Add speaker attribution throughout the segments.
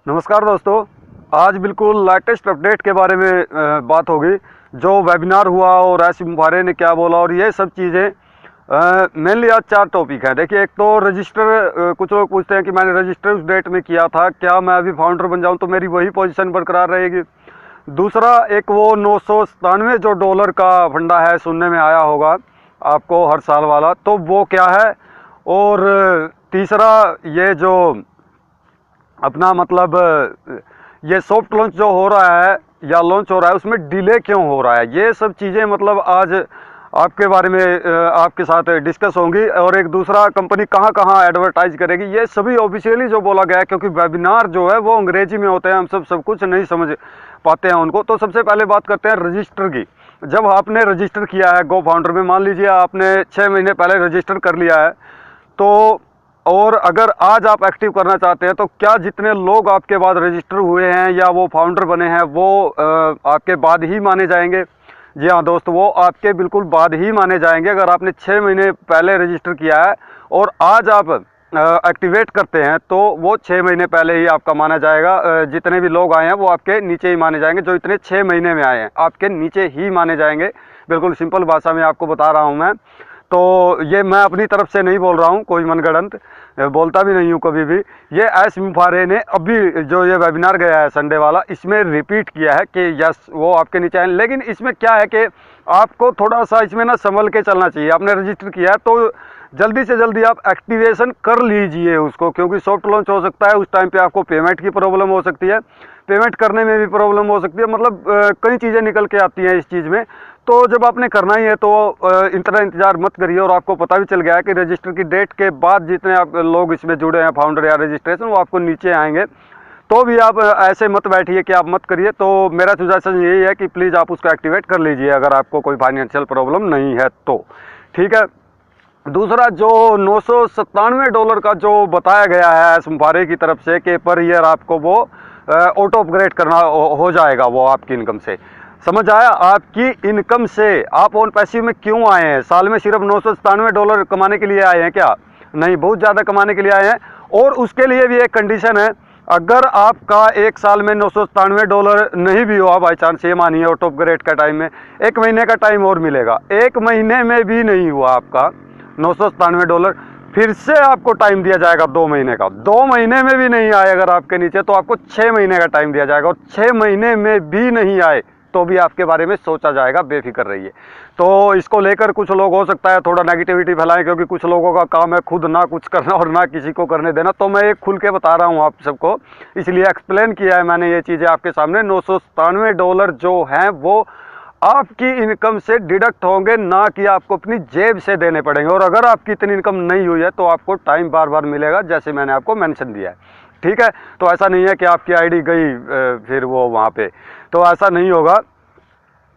Speaker 1: नमस्कार दोस्तों, आज बिल्कुल लेटेस्ट अपडेट के बारे में बात होगी। जो वेबिनार हुआ और आसिफ मुफारे ने क्या बोला और ये सब चीज़ें मेनली आज 4 टॉपिक हैं। देखिए, एक तो रजिस्टर, कुछ लोग पूछते हैं कि मैंने रजिस्टर उस डेट में किया था, क्या मैं अभी फाउंडर बन जाऊं तो मेरी वही पोजीशन बरकरार रहेगी। दूसरा, एक वो $997 का फंडा है, सुनने में आया होगा आपको हर साल वाला, तो वो क्या है। और तीसरा, ये जो अपना मतलब ये सॉफ्ट लॉन्च जो हो रहा है या लॉन्च हो रहा है उसमें डिले क्यों हो रहा है, ये सब चीज़ें मतलब आज आपके बारे में आपके साथ डिस्कस होंगी। और एक दूसरा, कंपनी कहाँ कहाँ एडवर्टाइज करेगी, ये सभी ऑफिशियली जो बोला गया है, क्योंकि वेबिनार जो है वो अंग्रेजी में होते हैं, हम सब कुछ नहीं समझ पाते हैं उनको। तो सबसे पहले बात करते हैं रजिस्टर की। जब आपने रजिस्टर किया है गो फाउंडर में, मान लीजिए आपने 6 महीने पहले रजिस्टर कर लिया है, तो और अगर आज आप एक्टिव करना चाहते हैं तो क्या जितने लोग आपके बाद रजिस्टर हुए हैं या वो फाउंडर बने हैं वो आपके बाद ही माने जाएंगे? जी हाँ दोस्त, वो आपके बिल्कुल बाद ही माने जाएंगे। अगर आपने 6 महीने पहले रजिस्टर किया है और आज आप एक्टिवेट करते हैं तो वो 6 महीने पहले ही आपका माना जाएगा। जितने भी लोग आए हैं वो आपके नीचे ही माने जाएंगे। जो इतने 6 महीने में आए हैं आपके नीचे ही माने जाएंगे। बिल्कुल सिंपल भाषा में आपको बता रहा हूँ मैं। तो ये मैं अपनी तरफ से नहीं बोल रहा हूँ, कोई मनगढ़ंत बोलता भी नहीं हूँ कभी भी। ये आसिफ मुफारे ने अभी जो ये वेबिनार गया है संडे वाला, इसमें रिपीट किया है कि यस वो आपके नीचे आए। लेकिन इसमें क्या है कि आपको थोड़ा सा इसमें ना संभल के चलना चाहिए। आपने रजिस्टर किया है तो जल्दी से जल्दी आप एक्टिवेशन कर लीजिए उसको, क्योंकि सॉफ्ट लॉन्च हो सकता है, उस टाइम पे आपको पेमेंट की प्रॉब्लम हो सकती है, पेमेंट करने में भी प्रॉब्लम हो सकती है, मतलब कई चीज़ें निकल के आती हैं इस चीज़ में। तो जब आपने करना ही है तो इतना इंतजार मत करिए। और आपको पता भी चल गया है कि रजिस्टर की डेट के बाद जितने आप लोग इसमें जुड़े हैं फाउंडर या रजिस्ट्रेशन, वो आपको नीचे आएंगे। तो भी आप ऐसे मत बैठिए कि आप मत करिए। तो मेरा सजेशन यही है कि प्लीज़ आप उसको एक्टिवेट कर लीजिए अगर आपको कोई फाइनेंशियल प्रॉब्लम नहीं है तो, ठीक है। दूसरा, जो $997 का जो बताया गया है मुफारे की तरफ से कि पर ईयर आपको वो ऑटो अपग्रेड करना हो जाएगा वो आपकी इनकम से। समझ आया? आपकी इनकम से आप ऑन पैसिव में क्यों आए हैं? साल में सिर्फ $997 कमाने के लिए आए हैं क्या? नहीं, बहुत ज़्यादा कमाने के लिए आए हैं। और उसके लिए भी एक कंडीशन है, अगर आपका एक साल में $997 नहीं भी हुआ बाई चांस, ये मानिए ऑटो अपग्रेड का टाइम में 1 महीने का टाइम और मिलेगा। 1 महीने में भी नहीं हुआ आपका $997, फिर से आपको टाइम दिया जाएगा 2 महीने का। 2 महीने में भी नहीं आए अगर आपके नीचे, तो आपको 6 महीने का टाइम दिया जाएगा। और 6 महीने में भी नहीं आए तो भी आपके बारे में सोचा जाएगा, बेफिक्र रहिए। तो इसको लेकर कुछ लोग हो सकता है थोड़ा नेगेटिविटी फैलाएं, क्योंकि कुछ लोगों का काम है खुद ना कुछ करना और ना किसी को करने देना। तो मैं एक खुल के बता रहा हूँ आप सबको, इसलिए एक्सप्लेन किया है मैंने ये चीज़ें आपके सामने। $997 जो हैं वो आपकी इनकम से डिडक्ट होंगे, ना कि आपको अपनी जेब से देने पड़ेंगे। और अगर आपकी इतनी इनकम नहीं हुई है तो आपको टाइम बार बार मिलेगा, जैसे मैंने आपको मेंशन दिया है, ठीक है। तो ऐसा नहीं है कि आपकी आईडी गई फिर वो वहाँ पे, तो ऐसा नहीं होगा,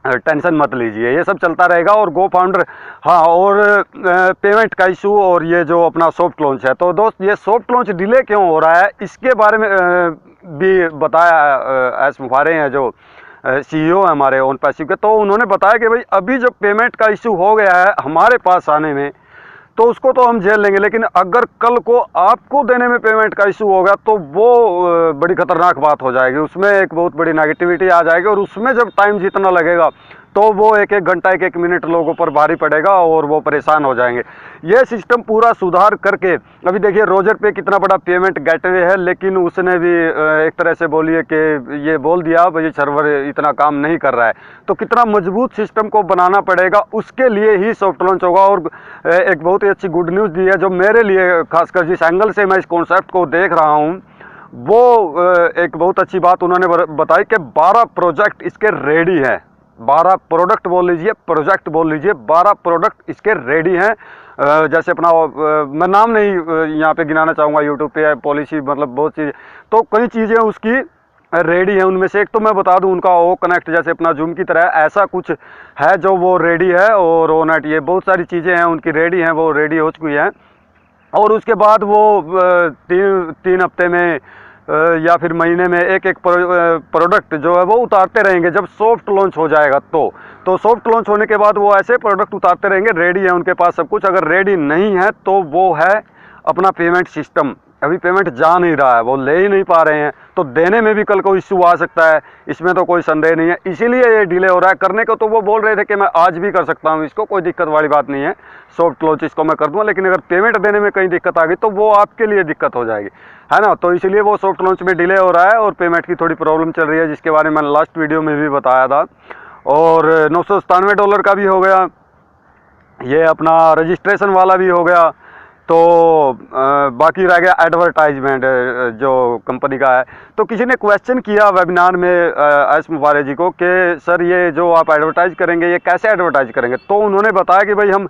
Speaker 1: टेंशन मत लीजिए, ये सब चलता रहेगा। और गो फाउंडर, हाँ, और पेमेंट का इशू और ये जो अपना सॉफ्ट लॉन्च है, तो दोस्त ये सॉफ्ट लॉन्च डिले क्यों हो रहा है इसके बारे में भी बताया एस मुफारे हैं जो CEO है हमारे ओन पैसिव के। तो उन्होंने बताया कि भाई अभी जो पेमेंट का इशू हो गया है हमारे पास आने में, तो उसको तो हम झेल लेंगे, लेकिन अगर कल को आपको देने में पेमेंट का इशू होगा तो वो बड़ी खतरनाक बात हो जाएगी, उसमें एक बहुत बड़ी नेगेटिविटी आ जाएगी। और उसमें जब टाइम जितना लगेगा तो वो एक एक घंटा 1 मिनट लोगों पर भारी पड़ेगा और वो परेशान हो जाएंगे। ये सिस्टम पूरा सुधार करके, अभी देखिए रोजर पे कितना बड़ा पेमेंट गेटवे है, लेकिन उसने भी एक तरह से बोलिए कि ये बोल दिया भाई सर्वर इतना काम नहीं कर रहा है। तो कितना मजबूत सिस्टम को बनाना पड़ेगा, उसके लिए ही सॉफ्ट लॉन्च होगा। और एक बहुत ही अच्छी गुड न्यूज़ दी है जो मेरे लिए, खासकर जिस एंगल से मैं इस कॉन्सेप्ट को देख रहा हूँ, वो एक बहुत अच्छी बात उन्होंने बताई कि 12 प्रोजेक्ट इसके रेडी हैं। 12 प्रोडक्ट बोल लीजिए, प्रोजेक्ट बोल लीजिए, 12 प्रोडक्ट इसके रेडी हैं। जैसे अपना मैं नाम नहीं यहाँ पे गिनाना चाहूँगा, यूट्यूब पे पॉलिसी, मतलब बहुत चीज़, तो कई चीज़ें उसकी रेडी है। उनमें से एक तो मैं बता दूं, उनका ओ कनेक्ट जैसे अपना जूम की तरह ऐसा कुछ है जो वो रेडी है। और ओ नेट, ये बहुत सारी चीज़ें हैं उनकी रेडी हैं, वो रेडी हो चुकी हैं। और उसके बाद वो 3 हफ्ते में या फिर महीने में एक एक प्रोडक्ट जो है वो उतारते रहेंगे जब सॉफ्ट लॉन्च हो जाएगा। तो सॉफ्ट लॉन्च होने के बाद वो ऐसे प्रोडक्ट उतारते रहेंगे, रेडी है उनके पास सब कुछ। अगर रेडी नहीं है तो वो है अपना पेमेंट सिस्टम, अभी पेमेंट जा नहीं रहा है, वो ले ही नहीं पा रहे हैं, तो देने में भी कल को इश्यू आ सकता है, इसमें तो कोई संदेह नहीं है। इसीलिए ये डिले हो रहा है। करने को तो वो बोल रहे थे कि मैं आज भी कर सकता हूँ, इसको कोई दिक्कत वाली बात नहीं है, सॉफ्ट लॉन्च इसको मैं कर दूंगा, लेकिन अगर पेमेंट देने में कहीं दिक्कत आ गई तो वो आपके लिए दिक्कत हो जाएगी, है ना। तो इसीलिए वो सॉफ्ट लॉन्च में डिले हो रहा है और पेमेंट की थोड़ी प्रॉब्लम चल रही है, जिसके बारे में मैंने लास्ट वीडियो में भी बताया था। और $997 का भी हो गया, ये अपना रजिस्ट्रेशन वाला भी हो गया। तो बाकी रह गया एडवर्टाइजमेंट जो कंपनी का है। तो किसी ने क्वेश्चन किया वेबिनार में एस मुबारक जी को कि सर ये जो आप एडवर्टाइज करेंगे ये कैसे एडवर्टाइज करेंगे। तो उन्होंने बताया कि भाई हम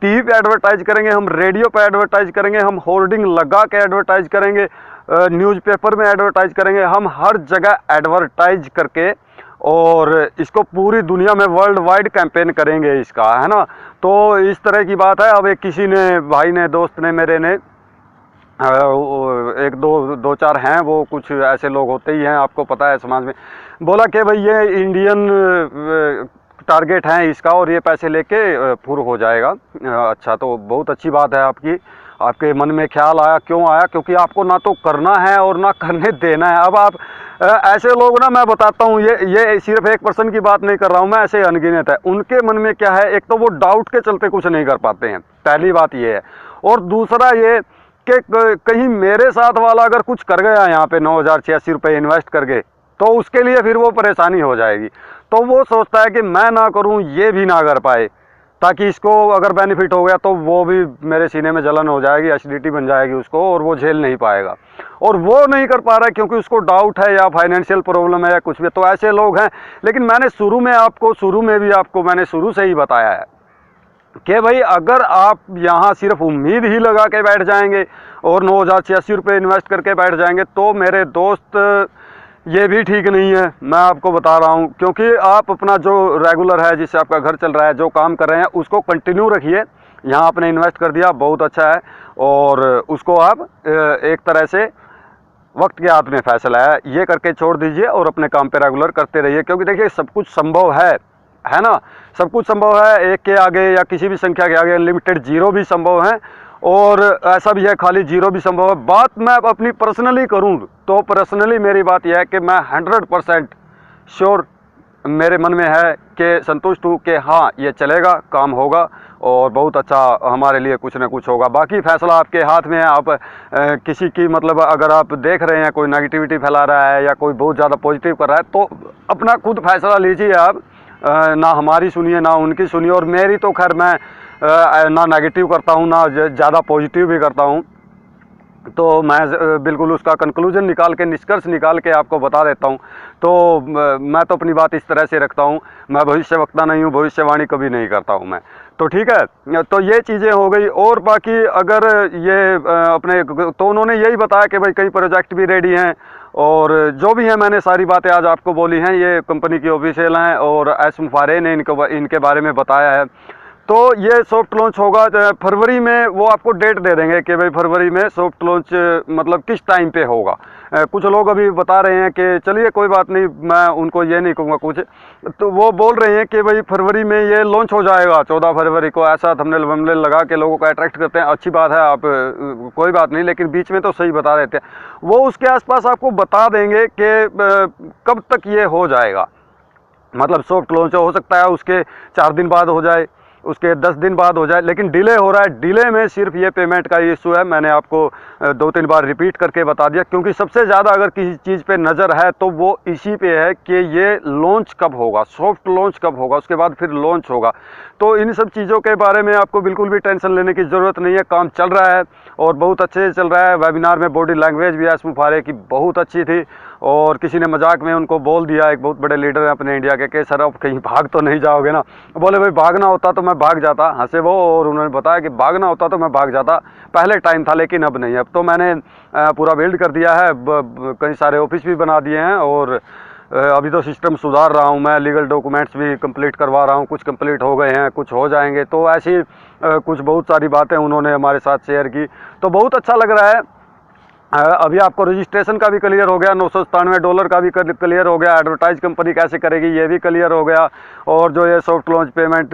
Speaker 1: टीवी पे एडवर्टाइज करेंगे, हम रेडियो पे एडवर्टाइज करेंगे, हम होर्डिंग लगा के एडवर्टाइज करेंगे, न्यूज़पेपर में एडवर्टाइज करेंगे, हम हर जगह एडवर्टाइज करके और इसको पूरी दुनिया में वर्ल्ड वाइड कैंपेन करेंगे इसका, है ना। तो इस तरह की बात है। अब एक किसी ने, भाई ने, दोस्त ने, मेरे ने, एक दो चार हैं, वो कुछ ऐसे लोग होते ही हैं, आपको पता है समाज में, बोला कि भाई ये इंडियन टारगेट है इसका और ये पैसे लेके पूरा हो जाएगा। अच्छा, तो बहुत अच्छी बात है आपके मन में ख्याल आया। क्यों आया? क्योंकि आपको ना तो करना है और ना करने देना है। अब आप ऐसे लोग ना, मैं बताता हूँ, ये सिर्फ 1% की बात नहीं कर रहा हूँ मैं, ऐसे अनगिनत है। उनके मन में क्या है, एक तो वो डाउट के चलते कुछ नहीं कर पाते हैं, पहली बात ये है। और दूसरा ये कि कहीं मेरे साथ वाला अगर कुछ कर गया यहाँ पे 9,086 रुपये इन्वेस्ट करके, तो उसके लिए फिर वो परेशानी हो जाएगी। तो वो सोचता है कि मैं ना करूँ, ये भी ना कर पाए, ताकि इसको अगर बेनिफिट हो गया तो वो भी मेरे सीने में जलन हो जाएगी, एसिडिटी बन जाएगी उसको, और वो झेल नहीं पाएगा। और वो नहीं कर पा रहा है क्योंकि उसको डाउट है या फाइनेंशियल प्रॉब्लम है या कुछ भी। तो ऐसे लोग हैं। लेकिन मैंने शुरू में आपको मैंने शुरू से ही बताया है कि भाई अगर आप यहाँ सिर्फ उम्मीद ही लगा के बैठ जाएंगे और 9,086 रुपये इन्वेस्ट करके बैठ जाएंगे, तो मेरे दोस्त ये भी ठीक नहीं है, मैं आपको बता रहा हूँ। क्योंकि आप अपना जो रेगुलर है, जिससे आपका घर चल रहा है, जो काम कर रहे हैं, उसको कंटिन्यू रखिए। यहाँ आपने इन्वेस्ट कर दिया, बहुत अच्छा है, और उसको आप एक तरह से वक्त के हाथ में फैसला है, ये करके छोड़ दीजिए और अपने काम पे रेगुलर करते रहिए। क्योंकि देखिए सब कुछ संभव है ना, सब कुछ संभव है। एक के आगे या किसी भी संख्या के आगे अनलिमिटेड जीरो भी संभव है, और ऐसा भी है खाली जीरो भी संभव है। बात मैं अपनी पर्सनली करूं तो पर्सनली मेरी बात यह है कि मैं 100% श्योर मेरे मन में है कि संतुष्ट हूँ कि हाँ ये चलेगा, काम होगा और बहुत अच्छा हमारे लिए कुछ ना कुछ होगा। बाकी फैसला आपके हाथ में है। आप किसी की, मतलब अगर आप देख रहे हैं कोई नेगेटिविटी फैला रहा है या कोई बहुत ज़्यादा पॉजिटिव कर रहा है, तो अपना खुद फैसला लीजिए आप, ना हमारी सुनिए ना उनकी सुनिए। और मेरी तो खैर मैं ना नेगेटिव करता हूँ ना ज़्यादा पॉजिटिव भी करता हूँ, तो मैं बिल्कुल उसका कंक्लूजन निकाल के, निष्कर्ष निकाल के आपको बता देता हूँ। तो मैं तो अपनी बात इस तरह से रखता हूँ, मैं भविष्यवक्ता नहीं हूँ, भविष्यवाणी कभी नहीं करता हूँ मैं। तो ठीक है, तो ये चीज़ें हो गई। और बाकी अगर ये अपने, तो उन्होंने यही बताया कि भाई कई प्रोजेक्ट भी रेडी हैं, और जो भी है मैंने सारी बातें आज आपको बोली हैं, ये कंपनी की ऑफिशियल हैं और एस मुफारे ने इनके बारे में बताया है। तो ये सॉफ्ट लॉन्च होगा फरवरी में। वो आपको डेट दे देंगे कि भाई फरवरी में सॉफ्ट लॉन्च मतलब किस टाइम पे होगा। कुछ लोग अभी बता रहे हैं कि चलिए कोई बात नहीं, मैं उनको ये नहीं कहूँगा कुछ, तो वो बोल रहे हैं कि भाई फरवरी में ये लॉन्च हो जाएगा, 14 फरवरी को। ऐसा थंबनेल वंबनेल लगा के लोगों को अट्रैक्ट करते हैं, अच्छी बात है, आप कोई बात नहीं, लेकिन बीच में तो सही बता देते हैं। वो उसके आसपास आपको बता देंगे कि कब तक ये हो जाएगा, मतलब सॉफ्ट लॉन्च हो सकता है उसके 4 दिन बाद हो जाए, उसके 10 दिन बाद हो जाए, लेकिन डिले हो रहा है। डिले में सिर्फ ये पेमेंट का इशू है। मैंने आपको 2-3 बार रिपीट करके बता दिया, क्योंकि सबसे ज़्यादा अगर किसी चीज़ पे नज़र है तो वो इसी पे है कि ये लॉन्च कब होगा, सॉफ्ट लॉन्च कब होगा, उसके बाद फिर लॉन्च होगा। तो इन सब चीज़ों के बारे में आपको बिल्कुल भी टेंशन लेने की ज़रूरत नहीं है। काम चल रहा है और बहुत अच्छे से चल रहा है। वेबिनार में बॉडी लैंग्वेज भी एस मुफारे की बहुत अच्छी थी, और किसी ने मजाक में उनको बोल दिया, एक बहुत बड़े लीडर हैं अपने इंडिया के, सर अब कहीं भाग तो नहीं जाओगे ना। बोले भाई भागना होता तो मैं भाग जाता, हंसे वो, और उन्होंने बताया कि भागना होता तो मैं भाग जाता, पहले टाइम था लेकिन अब नहीं। अब तो मैंने पूरा बिल्ड कर दिया है, कई सारे ऑफिस भी बना दिए हैं, और अभी तो सिस्टम सुधार रहा हूँ मैं, लीगल डॉक्यूमेंट्स भी कंप्लीट करवा रहा हूँ, कुछ कंप्लीट हो गए हैं, कुछ हो जाएंगे। तो ऐसी कुछ बहुत सारी बातें उन्होंने हमारे साथ शेयर की, तो बहुत अच्छा लग रहा है। अभी आपको रजिस्ट्रेशन का भी क्लियर हो गया, $997 का भी क्लियर हो गया, एडवर्टाइज कंपनी कैसे करेगी ये भी क्लियर हो गया, और जो ये सॉफ्ट लॉन्च पेमेंट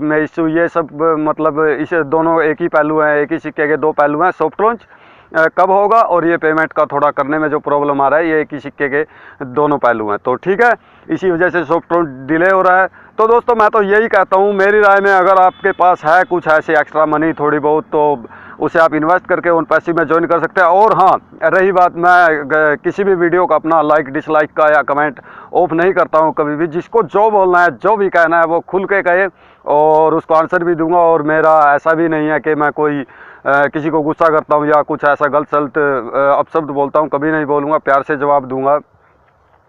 Speaker 1: में इशू, ये सब मतलब इसे दोनों एक ही पहलू हैं, एक ही सिक्के के दो पहलू हैं। सॉफ्ट लॉन्च कब होगा, और ये पेमेंट का थोड़ा करने में जो प्रॉब्लम आ रहा है, ये एक ही सिक्के के दोनों पहलू हैं। तो ठीक है, इसी वजह से सॉफ्टवेयर डिले हो रहा है। तो दोस्तों मैं तो यही कहता हूँ, मेरी राय में अगर आपके पास है कुछ ऐसे एक्स्ट्रा मनी थोड़ी बहुत, तो उसे आप इन्वेस्ट करके उन पैसे में ज्वाइन कर सकते हैं। और हाँ, रही बात, मैं किसी भी वीडियो का अपना लाइक डिसलाइक का या कमेंट ऑफ नहीं करता हूँ कभी भी। जिसको जो बोलना है, जो भी कहना है, वो खुल के कहे और उसको आंसर भी दूंगा। और मेरा ऐसा भी नहीं है कि मैं कोई किसी को गुस्सा करता हूँ या कुछ ऐसा गलत सलत अपशब्द बोलता हूँ, कभी नहीं बोलूँगा। प्यार से जवाब दूंगा,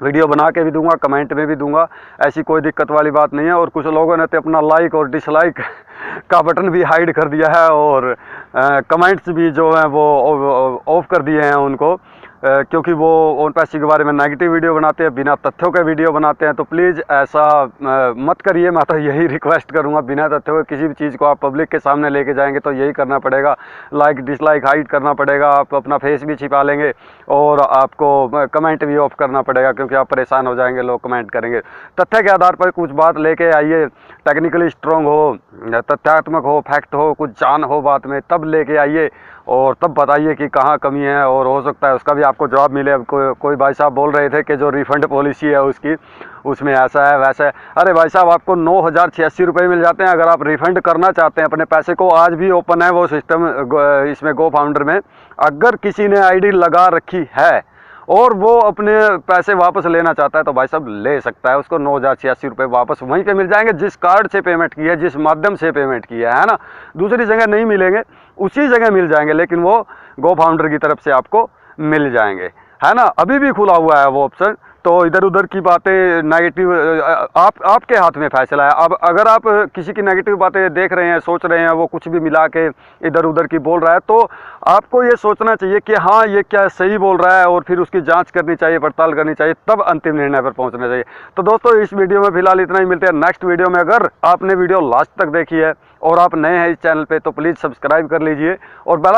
Speaker 1: वीडियो बना के भी दूंगा, कमेंट में भी दूंगा, ऐसी कोई दिक्कत वाली बात नहीं है। और कुछ लोगों ने तो अपना लाइक और डिसलाइक का बटन भी हाइड कर दिया है, और कमेंट्स भी जो हैं वो ऑफ कर दिए हैं उनको, क्योंकि वो उन पैसे के बारे में नेगेटिव वीडियो बनाते हैं, बिना तथ्यों के वीडियो बनाते हैं। तो प्लीज़ ऐसा मत करिए, मैं तो यही रिक्वेस्ट करूंगा। बिना तथ्यों के किसी भी चीज़ को आप पब्लिक के सामने लेके जाएंगे तो यही करना पड़ेगा, लाइक डिसलाइक हाइड करना पड़ेगा, आप अपना फेस भी छिपा लेंगे और आपको कमेंट भी ऑफ करना पड़ेगा, क्योंकि आप परेशान हो जाएंगे, लोग कमेंट करेंगे। तथ्य के आधार पर कुछ बात लेके आइए, टेक्निकली स्ट्रॉन्ग हो, तथ्यात्मक हो, फैक्ट हो, कुछ जान हो बात में, तब लेके आइए और तब बताइए कि कहाँ कमी है, और हो सकता है उसका भी आपको जवाब मिले। अब कोई भाई साहब बोल रहे थे कि जो रिफ़ंड पॉलिसी है उसकी, उसमें ऐसा है वैसा है। अरे भाई साहब, आपको 9,086 रुपये मिल जाते हैं। अगर आप रिफ़ंड करना चाहते हैं अपने पैसे को, आज भी ओपन है वो सिस्टम इसमें गो फाउंडर में। अगर किसी ने आईडी लगा रखी है और वो अपने पैसे वापस लेना चाहता है तो भाई साहब ले सकता है, उसको 9,086 रुपये वापस वहीं पे मिल जाएंगे, जिस कार्ड से पेमेंट की है, जिस माध्यम से पेमेंट किया है ना। दूसरी जगह नहीं मिलेंगे, उसी जगह मिल जाएंगे, लेकिन वो गो फाउंडर की तरफ से आपको मिल जाएंगे, है ना। अभी भी खुला हुआ है वो ऑप्शन। तो इधर उधर की बातें नेगेटिव, आपके हाथ में फैसला है। अब अगर आप किसी की नेगेटिव बातें देख रहे हैं, सोच रहे हैं, वो कुछ भी मिला के इधर उधर की बोल रहा है, तो आपको ये सोचना चाहिए कि हाँ ये क्या सही बोल रहा है, और फिर उसकी जांच करनी चाहिए, पड़ताल करनी चाहिए, तब अंतिम निर्णय पर पहुंचना चाहिए। तो दोस्तों इस वीडियो में फिलहाल इतना ही, मिलते हैं नेक्स्ट वीडियो में। अगर आपने वीडियो लास्ट तक देखी है और आप नए हैं इस चैनल पर तो प्लीज़ सब्सक्राइब कर लीजिए और बेल